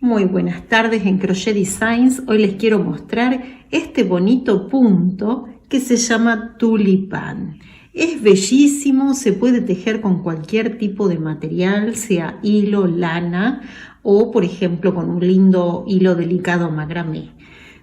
Muy buenas tardes en Crochet Designs. Hoy les quiero mostrar este bonito punto que se llama tulipán. Es bellísimo, se puede tejer con cualquier tipo de material, sea hilo, lana o por ejemplo con un lindo hilo delicado macramé.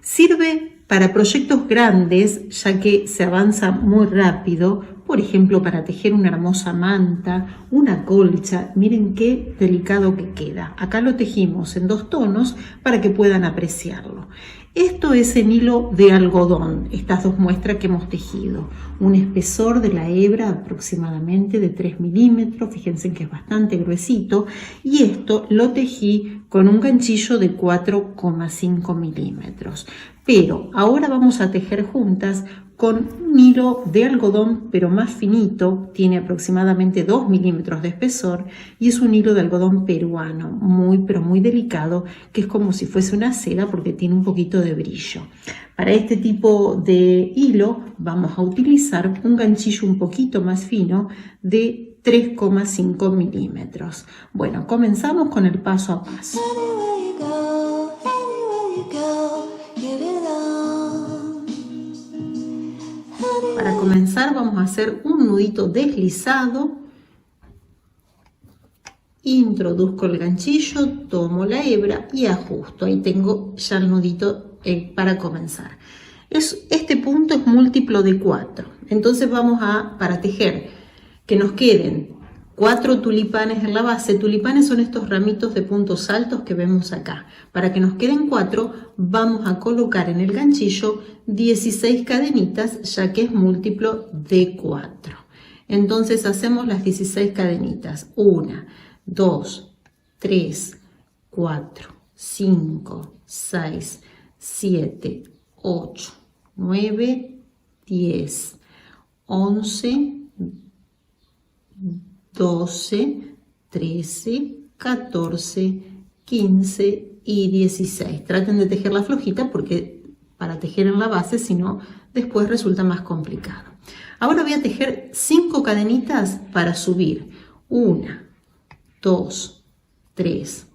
Sirve para proyectos grandes ya que se avanza muy rápido, por ejemplo para tejer una hermosa manta, una colcha. Miren qué delicado que queda. Acá lo tejimos en 2 tonos para que puedan apreciarlo. Esto es en hilo de algodón, estas 2 muestras que hemos tejido. Un espesor de la hebra aproximadamente de 3 milímetros, fíjense que es bastante gruesito. Y esto lo tejí con un ganchillo de 4,5 milímetros. Pero ahora vamos a tejer juntas con un hilo de algodón pero más finito, tiene aproximadamente 2 milímetros de espesor y es un hilo de algodón peruano, muy pero muy delicado, que es como si fuese una seda porque tiene un poquito de brillo. Para este tipo de hilo vamos a utilizar un ganchillo un poquito más fino de 3,5 milímetros. Bueno, comenzamos con el paso a paso. Para comenzar vamos a hacer un nudito deslizado, introduzco el ganchillo, tomo la hebra y ajusto. Ahí tengo ya el nudito para comenzar. Este punto es múltiplo de 4, entonces vamos para tejer que nos queden 4 tulipanes en la base. Tulipanes son estos ramitos de puntos altos que vemos acá. Para que nos queden 4, vamos a colocar en el ganchillo 16 cadenitas, ya que es múltiplo de 4. Entonces hacemos las 16 cadenitas. 1, 2, 3, 4, 5, 6, 7, 8, 9, 10, 11, 12, 13, 14, 15 y 16. Traten de tejerla flojita porque para tejer en la base, si no, después resulta más complicado. Ahora voy a tejer 5 cadenitas para subir. 1, 2, 3,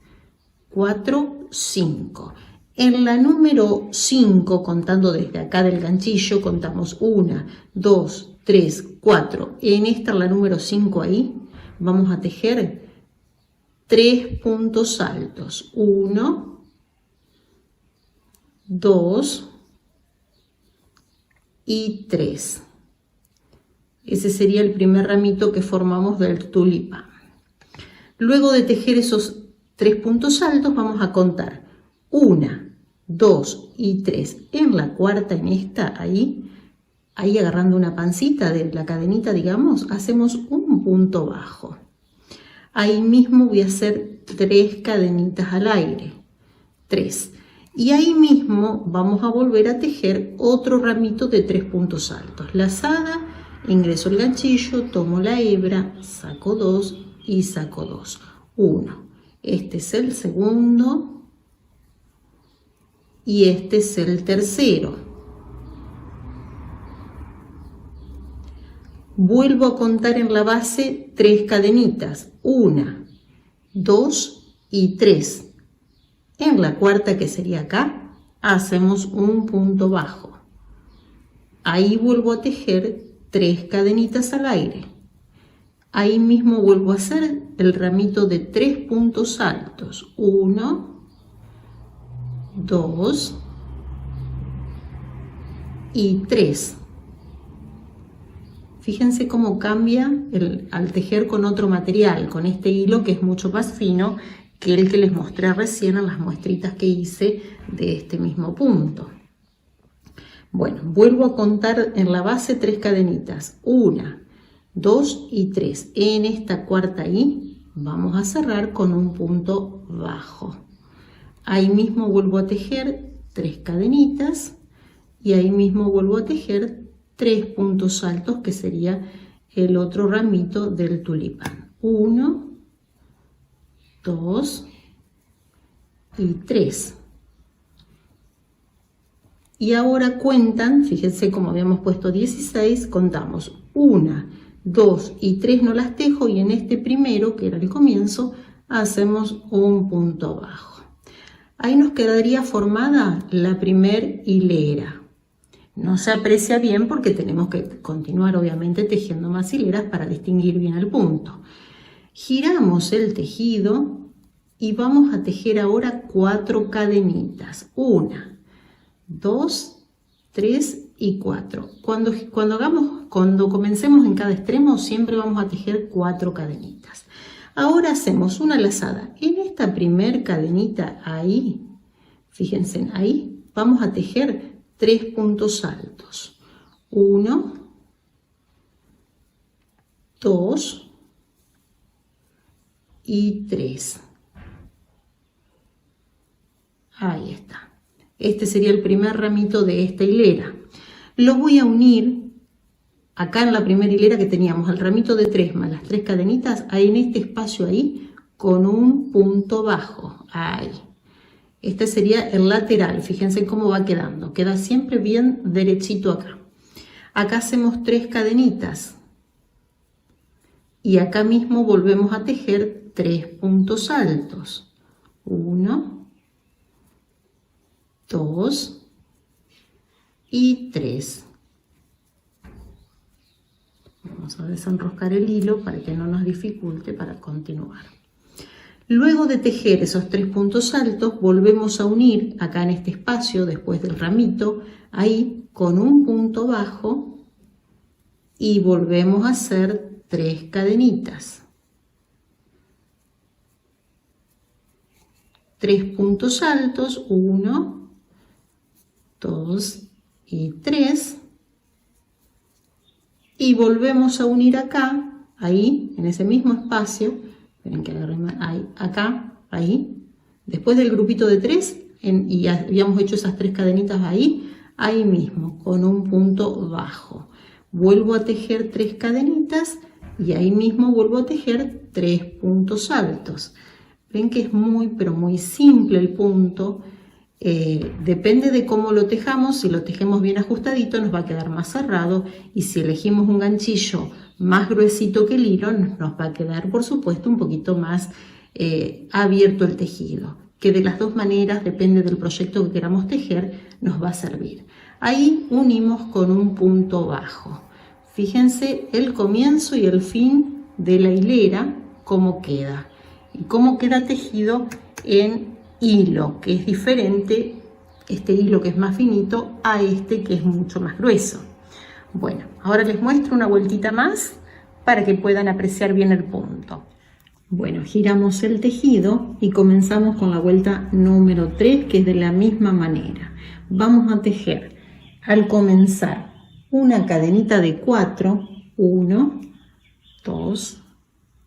4, 5. En la número 5, contando desde acá del ganchillo, contamos 1, 2, 3, 4. En esta, la número 5 ahí, vamos a tejer 3 puntos altos. 1, 2 y 3. Ese sería el primer ramito que formamos del tulipán. Luego de tejer esos 3 puntos altos, vamos a contar 1, 2 y 3. En la cuarta, en esta, ahí agarrando una pancita de la cadenita, digamos, hacemos un punto bajo. Ahí mismo voy a hacer 3 cadenitas al aire, 3. Y ahí mismo vamos a volver a tejer otro ramito de 3 puntos altos. Lazada, ingreso el ganchillo, tomo la hebra, saco 2 y saco 2. 1. Este es el segundo y este es el tercero. Vuelvo a contar en la base 3 cadenitas, 1, 2 y 3. En la cuarta, que sería acá, hacemos un punto bajo. Ahí vuelvo a tejer 3 cadenitas al aire. Ahí mismo vuelvo a hacer el ramito de 3 puntos altos, 1, 2 y 3. Fíjense cómo cambia al tejer con otro material, con este hilo que es mucho más fino que el que les mostré recién en las muestritas que hice de este mismo punto. Bueno, vuelvo a contar en la base 3 cadenitas, 1, 2 y 3. En esta cuarta ahí vamos a cerrar con un punto bajo. Ahí mismo vuelvo a tejer 3 cadenitas y ahí mismo vuelvo a tejer 3 puntos altos, que sería el otro ramito del tulipán. 1, 2 y 3. Y ahora cuentan, fíjense como habíamos puesto 16, contamos 1, 2 y 3 no las tejo y en este primero, que era el comienzo, hacemos un punto bajo. ahí nos quedaría formada la primer hilera. No se aprecia bien porque tenemos que continuar obviamente tejiendo más hileras para distinguir bien el punto. Giramos el tejido y vamos a tejer ahora 4 cadenitas. 1, 2, 3 y 4. Cuando comencemos en cada extremo siempre vamos a tejer 4 cadenitas. Ahora hacemos una lazada. En esta primer cadenita ahí, fíjense ahí, vamos a tejer 3 puntos altos. 1, 2 y 3. Ahí está. Este sería el primer ramito de esta hilera. Lo voy a unir acá en la primera hilera que teníamos el ramito de 3 más las 3 cadenitas, ahí en este espacio ahí, con un punto bajo. Ahí. Este sería el lateral, fíjense cómo va quedando, queda siempre bien derechito acá. Acá hacemos 3 cadenitas y acá mismo volvemos a tejer 3 puntos altos. 1, 2 y 3. Vamos a desenroscar el hilo para que no nos dificulte para continuar. Luego de tejer esos 3 puntos altos, volvemos a unir acá en este espacio, después del ramito, ahí con un punto bajo y volvemos a hacer 3 cadenitas. 3 puntos altos, 1, 2 y 3. Y volvemos a unir acá, ahí, en ese mismo espacio. Esperen que agarre ahí, acá, ahí. Después del grupito de 3, y habíamos hecho esas 3 cadenitas ahí, ahí mismo, con un punto bajo. Vuelvo a tejer 3 cadenitas y ahí mismo vuelvo a tejer 3 puntos altos. Ven que es muy, pero muy simple el punto. Depende de cómo lo tejamos. Si lo tejemos bien ajustadito nos va a quedar más cerrado, y si elegimos un ganchillo más gruesito que el hilo nos va a quedar por supuesto un poquito más abierto el tejido, que de las dos maneras, depende del proyecto que queramos tejer, nos va a servir. Ahí unimos con un punto bajo. Fíjense el comienzo y el fin de la hilera, cómo queda y cómo queda tejido en hilo, que es diferente, este hilo que es más finito a este que es mucho más grueso. Bueno, ahora les muestro una vueltita más para que puedan apreciar bien el punto. Bueno, giramos el tejido y comenzamos con la vuelta número 3, que es de la misma manera. Vamos a tejer al comenzar una cadenita de 4, 1, 2,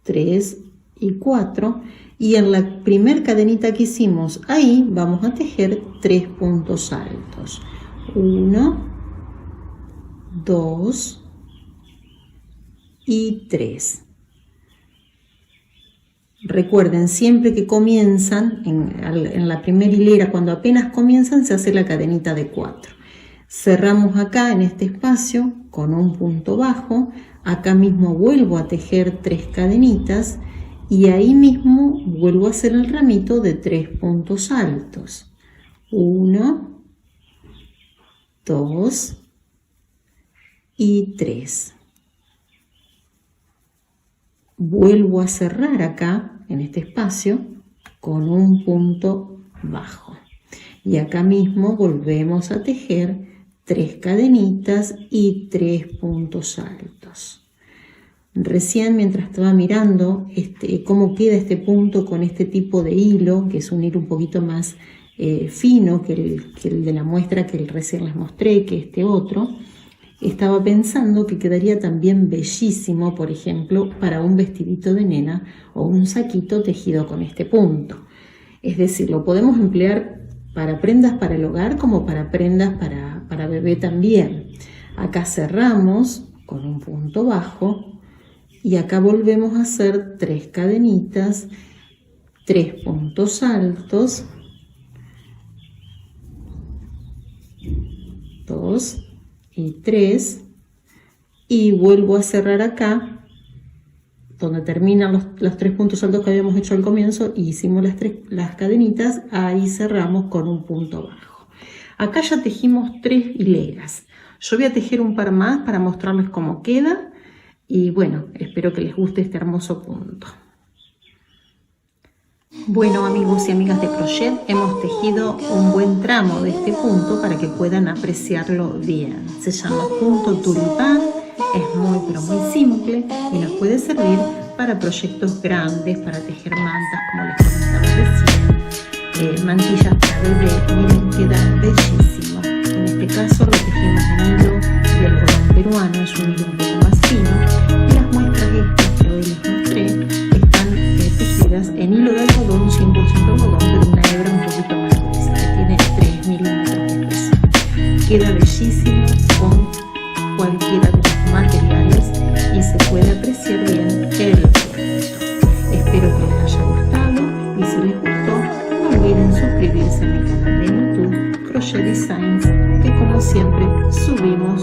3 y 4, y en la primer cadenita que hicimos ahí vamos a tejer 3 puntos altos. 1, 2 y 3. Recuerden, siempre que comienzan en la primera hilera, cuando apenas comienzan, se hace la cadenita de 4. Cerramos acá en este espacio con un punto bajo. Acá mismo vuelvo a tejer 3 cadenitas y ahí mismo vuelvo a hacer el ramito de 3 puntos altos. 1, 2 y 3. Vuelvo a cerrar acá en este espacio con un punto bajo, y acá mismo volvemos a tejer 3 cadenitas y 3 puntos altos. Recién, mientras estaba mirando cómo queda este punto con este tipo de hilo, que es un hilo un poquito más fino que el de la muestra que recién les mostré, que este otro, estaba pensando que quedaría también bellísimo, por ejemplo, para un vestidito de nena o un saquito tejido con este punto. Es decir, lo podemos emplear para prendas para el hogar como para prendas para bebé también. Acá cerramos con un punto bajo y acá volvemos a hacer 3 cadenitas, 3 puntos altos, 2 y 3, y vuelvo a cerrar acá donde terminan los 3 puntos altos que habíamos hecho al comienzo y hicimos las cadenitas, ahí cerramos con un punto bajo. Acá ya tejimos 3 hileras. Yo voy a tejer un par más para mostrarles cómo queda y bueno, espero que les guste este hermoso punto. Bueno, amigos y amigas de crochet, hemos tejido un buen tramo de este punto para que puedan apreciarlo bien. Se llama punto tulipán, es muy pero muy simple y nos puede servir para proyectos grandes, para tejer mantas como les comentaba recién, mantillas para bebé. Miren, queda bellísimo. En este caso lo tejimos en hilo de algodón peruano, es un hilo un poco más fino, y las muestras estas que hoy les mostré están tejidas en hilo de algodón, 100% algodón, pero una hebra un poquito más gruesa, que tiene 3 milímetros de espesor. Queda bellísimo con cualquiera de los materiales y se puede apreciar bien el punto. Espero que les haya gustado y si les gustó, no olviden suscribirse a mi canal de YouTube, Crochet Designs, que como siempre subimos